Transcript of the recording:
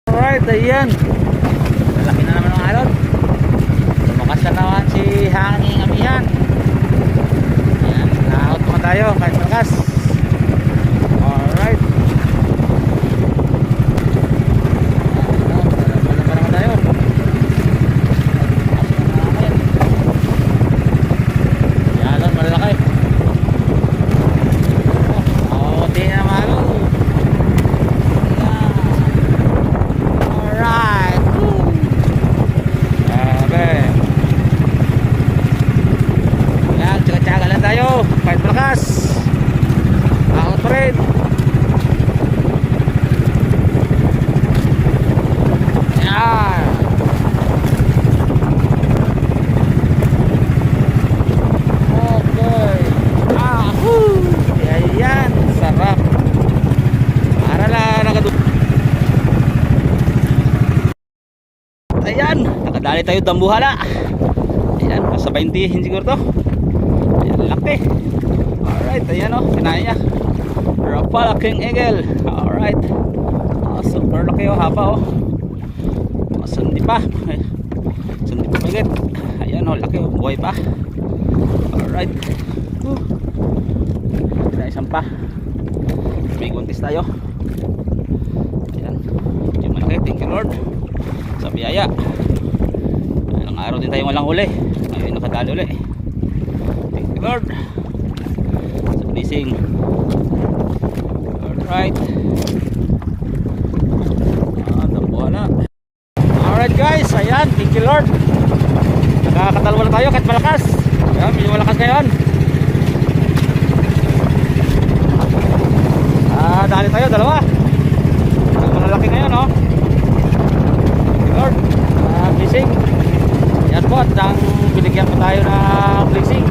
Alright, ayan. Malaki na naman ang alon. Lumakas na naman si hanging amihan. Ayan, na-out naman tayo kahit malakas. Alright. Wala naman tayo. Ayan, alon, malalaki. Oh, di na naman alon. Alright. Grabe. Ayan, tsaga-tsaga lang tayo. Kahit malakas. Out pa rin. Ayan. Okay. Ayan. Sarap. Para lang nakaduk. Ayan, nakadali tayo dambuhala. Ayan, nasa 20 siguro to. Ayan, laki. Alright, ayan o, kinain niya. Rapala King Eagle. Alright. Super laki o, haba o. Sundi pa. Sundi pa magit. Ayan o, laki o, buhay pa. Alright. Isang pa. May guntis tayo. Ayan, yung malaki, thank you Lord sa biyaya. Ilang araw din tayo walang uli, ngayon nakadali uli. Thank you Lord sa blessing. Alright, tambuhala. Alright guys, ayan, thank you Lord, nakakatalwa na tayo kahit malakas. Ayan, medyo malakas ngayon. Dali tayo, dalawa. Malalaki ngayon, no? Lord, blessing. Yan po, at ang binigyan po tayo ng blessing.